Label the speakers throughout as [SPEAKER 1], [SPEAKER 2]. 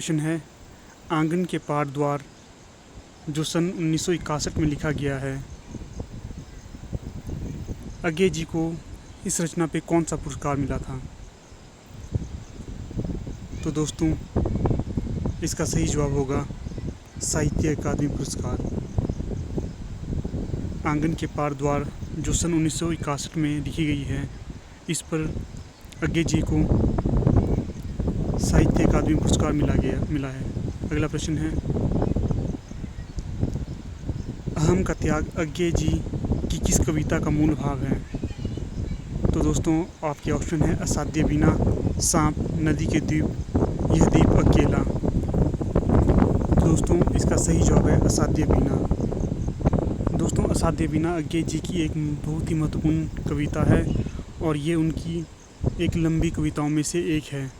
[SPEAKER 1] Question है, आंगन के पार द्वार जो सन 1961 में लिखा गया है, अज्ञे जी को इस रचना पे कौन सा पुरस्कार मिला था? तो दोस्तों, इसका सही जवाब होगा साहित्य अकादमी पुरस्कार। आंगन के पार द्वार जो सन 1961 में लिखी गई है, इस पर अज्ञे जी को साहित्य अकादमी पुरस्कार मिला है। अगला प्रश्न है, अहम का त्याग अज्ञे जी की किस कविता का मूल भाव है? तो दोस्तों, आपके ऑप्शन है असाध्य बीना, सांप, नदी के द्वीप, यह द्वीप अकेला। तो दोस्तों, इसका सही जवाब है असाध्य बीना। दोस्तों, असाध्य बीना अज्ञे जी की एक बहुत ही महत्वपूर्ण कविता है और ये उनकी एक लंबी कविताओं में से एक है।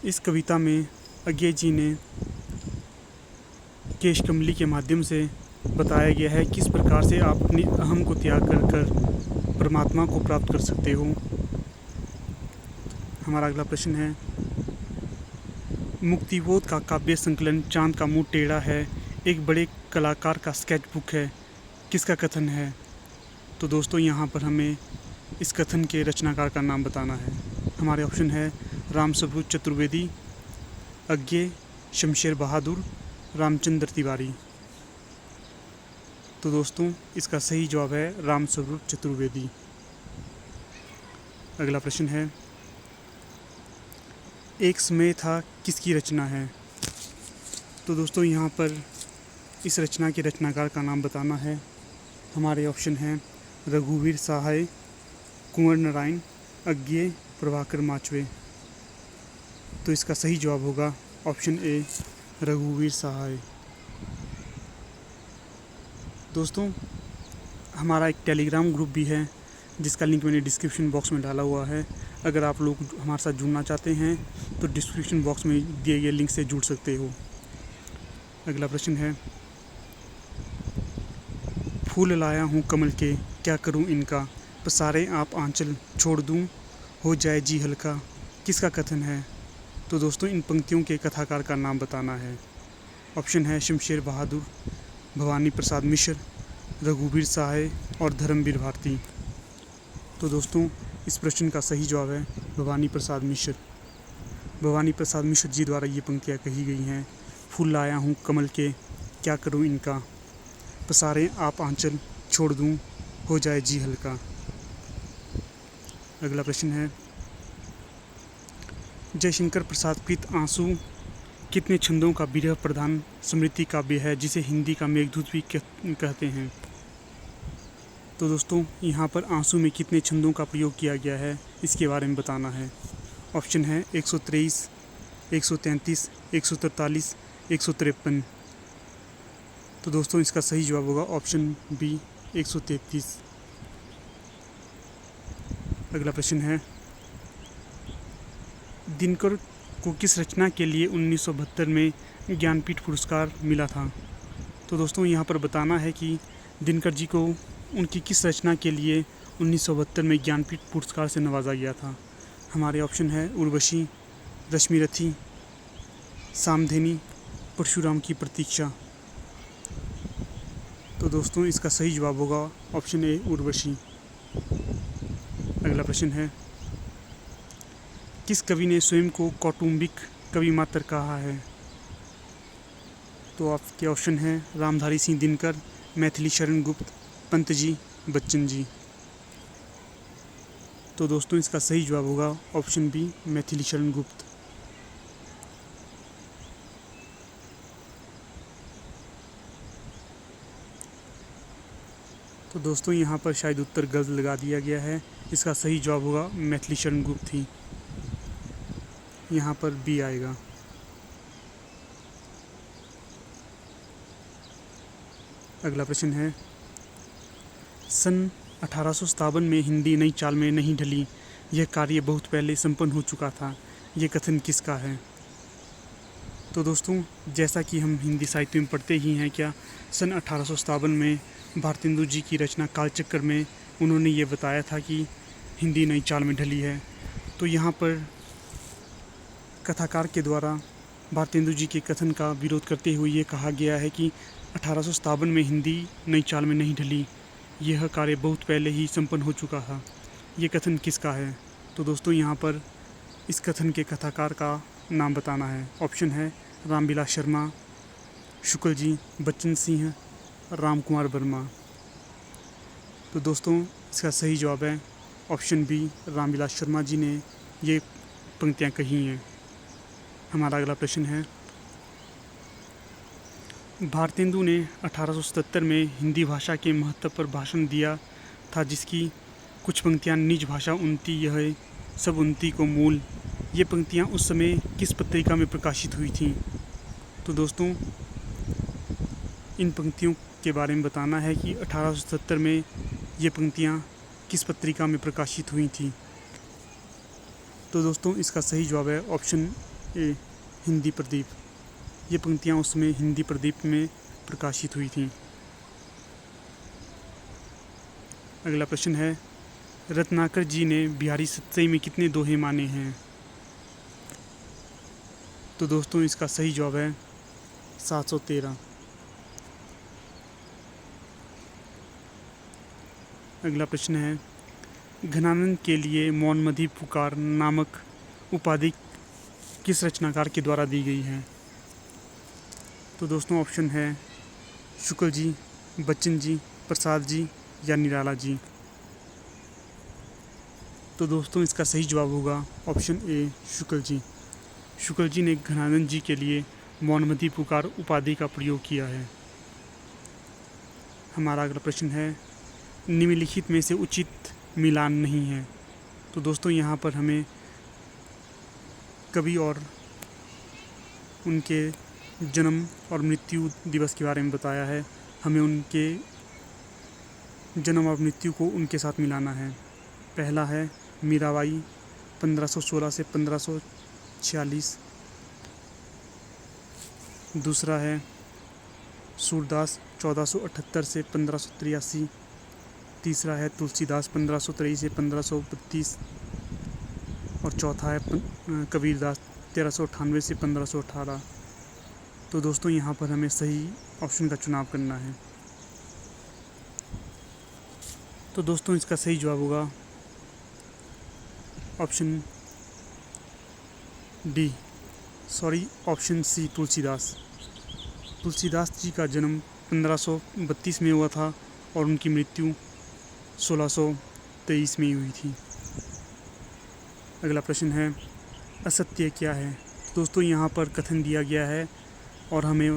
[SPEAKER 1] इस कविता में अज्ञे जी ने केशकमली के माध्यम से बताया गया है किस प्रकार से आप अपने अहम को त्याग कर परमात्मा को प्राप्त कर सकते हो। हमारा अगला प्रश्न है, मुक्तिबोध का काव्य संकलन चांद का मुंह टेढ़ा है एक बड़े कलाकार का स्केच बुक है, किसका कथन है? तो दोस्तों, यहाँ पर हमें इस कथन के रचनाकार का नाम बताना है। हमारे ऑप्शन है रामस्वरूप चतुर्वेदी, अज्ञे, शमशेर बहादुर, रामचंद्र तिवारी। तो दोस्तों, इसका सही जवाब है रामस्वरूप चतुर्वेदी। अगला प्रश्न है, एक समय था किसकी रचना है? तो दोस्तों, यहाँ पर इस रचना के रचनाकार का नाम बताना है। हमारे ऑप्शन हैं रघुवीर सहाय, कुंवर नारायण, अज्ञे, प्रभाकर माचवे। तो इसका सही जवाब होगा ऑप्शन ए, रघुवीर सहाय। दोस्तों, हमारा एक टेलीग्राम ग्रुप भी है जिसका लिंक मैंने डिस्क्रिप्शन बॉक्स में डाला हुआ है। अगर आप लोग हमारे साथ जुड़ना चाहते हैं तो डिस्क्रिप्शन बॉक्स में दिए गए लिंक से जुड़ सकते हो। अगला प्रश्न है, फूल लाया हूँ कमल के, क्या करूँ इनका, पसारे आप आंचल, छोड़ दूँ हो जाए जी हल्का, किसका कथन है? तो दोस्तों, इन पंक्तियों के कथाकार का नाम बताना है। ऑप्शन है शमशेर बहादुर, भवानी प्रसाद मिश्र, रघुवीर सहाय और धर्मवीर भारती। तो दोस्तों, इस प्रश्न का सही जवाब है भवानी प्रसाद मिश्र। भवानी प्रसाद मिश्र जी द्वारा ये पंक्तियाँ कही गई हैं। फूल लाया हूँ कमल के, क्या करूँ इनका, पसारें आप आंचल, छोड़ दूँ हो जाए जी हल्का। अगला प्रश्न है, जयशंकर प्रसाद कृत आंसू कितने छंदों का विरह प्रधान स्मृति काव्य है जिसे हिंदी का मेघदूत भी कहते हैं? तो दोस्तों, यहाँ पर आंसू में कितने छंदों का प्रयोग किया गया है इसके बारे में बताना है। ऑप्शन है 123, 133, 143, 153। तो दोस्तों, इसका सही जवाब होगा ऑप्शन बी, 133। अगला प्रश्न है, दिनकर को किस रचना के लिए 1972 में ज्ञानपीठ पुरस्कार मिला था? तो दोस्तों, यहाँ पर बताना है कि दिनकर जी को उनकी किस रचना के लिए 1972 में ज्ञानपीठ पुरस्कार से नवाजा गया था। हमारे ऑप्शन है उर्वशी, रश्मिरथी, सामधेनी, परशुराम की प्रतीक्षा। तो दोस्तों, इसका सही जवाब होगा ऑप्शन ए, उर्वशी। अगला प्रश्न है, किस कवि ने स्वयं को कौटुंबिक कवि मात्र कहा है? तो आपके ऑप्शन हैं रामधारी सिंह दिनकर, मैथिली शरण गुप्त, पंत जी, बच्चन जी। तो दोस्तों, इसका सही जवाब होगा ऑप्शन बी, मैथिली शरण गुप्त। तो दोस्तों, यहाँ पर शायद उत्तर गलत लगा दिया गया है। इसका सही जवाब होगा मैथिली शरण गुप्त ही। यहाँ पर बी आएगा। अगला प्रश्न है, सन 1857 में हिंदी नई चाल में नहीं ढली, यह कार्य बहुत पहले संपन्न हो चुका था, यह कथन किसका है? तो दोस्तों, जैसा कि हम हिंदी साहित्य में पढ़ते ही हैं क्या, सन 1857 में भारतेंदु जी की रचना कालचक्र में उन्होंने ये बताया था कि हिंदी नई चाल में ढली है। तो यहाँ पर कथाकार के द्वारा भारतेंदु जी के कथन का विरोध करते हुए ये कहा गया है कि 1857 में हिंदी नई चाल में नहीं ढली, यह कार्य बहुत पहले ही संपन्न हो चुका था। ये कथन किसका है? तो दोस्तों यहाँ पर इस कथन के कथाकार का नाम बताना है। ऑप्शन है रामविलास शर्मा, शुक्ल जी, बच्चन सिंह, राम कुमार वर्मा। तो दोस्तों इसका सही जवाब है ऑप्शन बी, रामविलास शर्मा जी ने ये पंक्तियाँ कही हैं। हमारा अगला प्रश्न है, भारतेंदु ने 1877 में हिंदी भाषा के महत्व पर भाषण दिया था, जिसकी कुछ पंक्तियाँ निज भाषा उन्नति यह सब उन्नति को मूल। ये पंक्तियाँ उस समय किस पत्रिका में प्रकाशित हुई थीं? तो दोस्तों इन पंक्तियों के बारे में बताना है कि 1877 में ये पंक्तियाँ किस पत्रिका में प्रकाशित हुई थी। तो दोस्तों इसका सही जवाब है ऑप्शन ए, हिंदी प्रदीप। ये पंक्तियाँ उसमें हिंदी प्रदीप में प्रकाशित हुई थी। अगला प्रश्न है, रत्नाकर जी ने बिहारी सत्सई में कितने दोहे माने हैं? तो दोस्तों इसका सही जवाब है 713। अगला प्रश्न है, घनानंद के लिए मौनमदि पुकार नामक उपाधि किस रचनाकार के द्वारा दी गई है? तो दोस्तों ऑप्शन है शुक्ल जी, बच्चन जी, प्रसाद जी या निराला जी। तो दोस्तों इसका सही जवाब होगा ऑप्शन ए, शुक्ल जी। शुक्ल जी ने घनानंद जी के लिए मौनमदि पुकार उपाधि का प्रयोग किया है। हमारा अगला प्रश्न है, निम्नलिखित में से उचित मिलान नहीं है। तो दोस्तों यहाँ पर हमें कवि और उनके जन्म और मृत्यु दिवस के बारे में बताया है। हमें उनके जन्म और मृत्यु को उनके साथ मिलाना है। पहला है मीराबाई 1516 से 1546। दूसरा है सूरदास 1478 से 1583। तीसरा है तुलसीदास 1523 से 1532। और चौथा है कबीरदास 1398 से 1518। तो दोस्तों यहाँ पर हमें सही ऑप्शन का चुनाव करना है। तो दोस्तों इसका सही जवाब होगा ऑप्शन सी, तुलसीदास। तुलसीदास जी का जन्म 1532 में हुआ था और उनकी मृत्यु 1623 में हुई थी। अगला प्रश्न है, असत्य क्या है? दोस्तों यहाँ पर कथन दिया गया है और हमें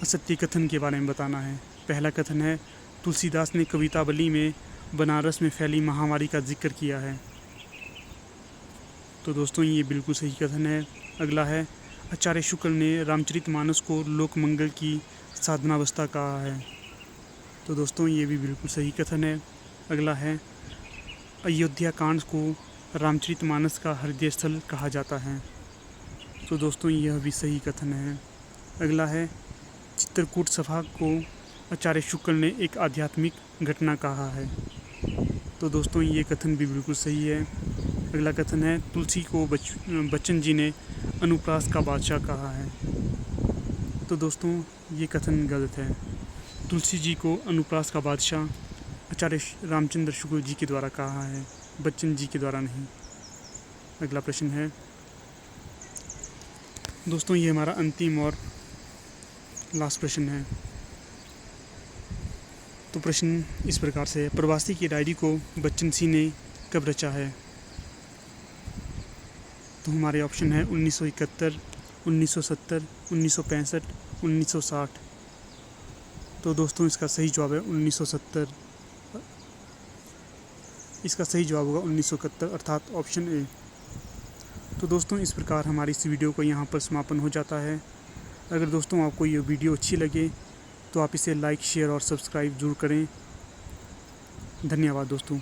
[SPEAKER 1] असत्य कथन के बारे में बताना है। पहला कथन है, तुलसीदास ने कवितावली में बनारस में फैली महामारी का जिक्र किया है। तो दोस्तों ये बिल्कुल सही कथन है। अगला है, आचार्य शुक्ल ने रामचरितमानस को लोक मंगल की साधनावस्था कहा है। तो दोस्तों ये भी बिल्कुल सही कथन है। अगला है, अयोध्या कांड को रामचरितमानस का हृदय स्थल कहा जाता है। तो दोस्तों यह भी सही कथन है। अगला है, चित्रकूट सभा को आचार्य शुक्ल ने एक आध्यात्मिक घटना कहा है। तो दोस्तों ये कथन भी बिल्कुल सही है। अगला कथन है, तुलसी को बच्चन जी ने अनुप्रास का बादशाह कहा है। तो दोस्तों ये कथन गलत है। तुलसी जी को अनुप्रास का बादशाह आचार्य रामचंद्र शुक्ल जी के द्वारा कहा है, बच्चन जी के द्वारा नहीं। अगला प्रश्न है, दोस्तों ये हमारा अंतिम और लास्ट प्रश्न है। तो प्रश्न इस प्रकार से है, प्रवासी की डायरी को बच्चन सिंह ने कब रचा है? तो हमारे ऑप्शन है 1971, 1970, 1965, 1960। तो दोस्तों इसका सही जवाब है 1970। इसका सही जवाब होगा 1971 अर्थात ऑप्शन ए। तो दोस्तों इस प्रकार हमारी इस वीडियो को यहाँ पर समापन हो जाता है। अगर दोस्तों आपको ये वीडियो अच्छी लगे तो आप इसे लाइक, शेयर और सब्सक्राइब ज़रूर करें। धन्यवाद दोस्तों।